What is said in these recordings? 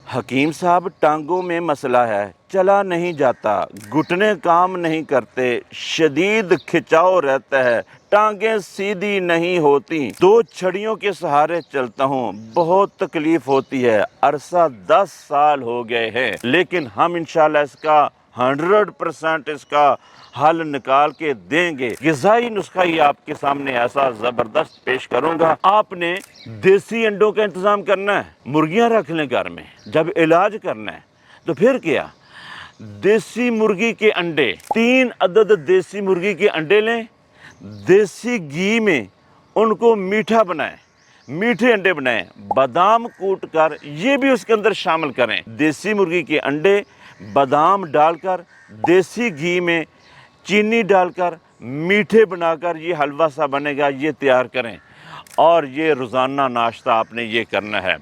حکیم صاحب ٹانگوں میں مسئلہ ہے، چلا نہیں جاتا، گھٹنے کام نہیں کرتے، شدید کھچاؤ رہتا ہے، ٹانگیں سیدھی نہیں ہوتی، 2 چھڑیوں کے سہارے چلتا ہوں، بہت تکلیف ہوتی ہے، عرصہ 10 سال ہو گئے ہیں، لیکن ہم انشاءاللہ اس کا 100% اس کا حل نکال کے دیں گے۔ غذائی نسخہ ہی آپ کے سامنے ایسا زبردست پیش کروں گا، آپ نے دیسی انڈوں کا انتظام کرنا ہے، مرغیاں رکھ لیں گھر میں، جب علاج کرنا ہے تو پھر کیا، دیسی مرغی کے انڈے 3 عدد دیسی مرغی کے انڈے لیں، دیسی گھی میں ان کو میٹھا بنائیں، میٹھے انڈے بنائیں، بادام کوٹ کر یہ بھی اس کے اندر شامل کریں، دیسی مرغی کے انڈے بادام ڈال کر دیسی گھی میں چینی ڈال کر میٹھے بنا کر یہ حلوہ سا بنے گا، یہ تیار کریں، اور یہ روزانہ ناشتہ آپ نے یہ کرنا ہے۔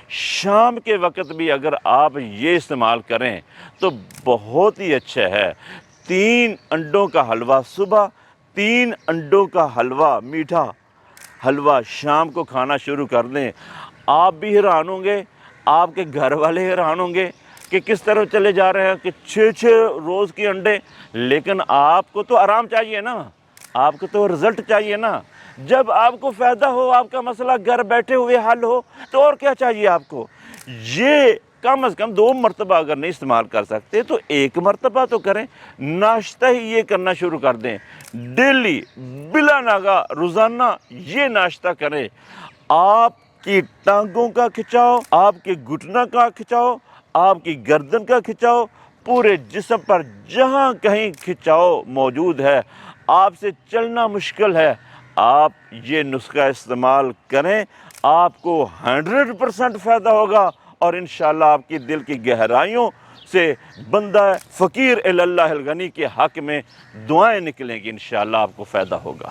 شام کے وقت بھی اگر آپ یہ استعمال کریں تو بہت ہی اچھا ہے۔ 3 انڈوں کا حلوہ صبح، 3 انڈوں کا حلوہ میٹھا حلوہ شام کو کھانا شروع کر دیں، آپ بھی حیران ہوں گے، آپ کے گھر والے حیران ہوں گے کہ کس طرح چلے جا رہے ہیں کہ 6 روز کی انڈے، لیکن آپ کو تو آرام چاہیے نا، آپ کو تو رزلٹ چاہیے نا۔ جب آپ کو فائدہ ہو، آپ کا مسئلہ گھر بیٹھے ہوئے حل ہو، تو اور کیا چاہیے آپ کو؟ یہ کم از کم 2 مرتبہ اگر نہیں استعمال کر سکتے تو 1 مرتبہ تو کریں، ناشتہ ہی یہ کرنا شروع کر دیں، ڈیلی بلا ناغہ روزانہ یہ ناشتہ کریں، آپ کی ٹانگوں کا کھچاؤ، آپ کے گھٹنا کا کھچاؤ، آپ کی گردن کا کھچاؤ، پورے جسم پر جہاں کہیں کھچاؤ موجود ہے، آپ سے چلنا مشکل ہے، آپ یہ نسخہ استعمال کریں، آپ کو 100% فائدہ ہوگا، اور انشاءاللہ آپ کی دل کی گہرائیوں سے بندہ فقیر اللہ الغنی کے حق میں دعائیں نکلیں گی، انشاءاللہ آپ کو فائدہ ہوگا۔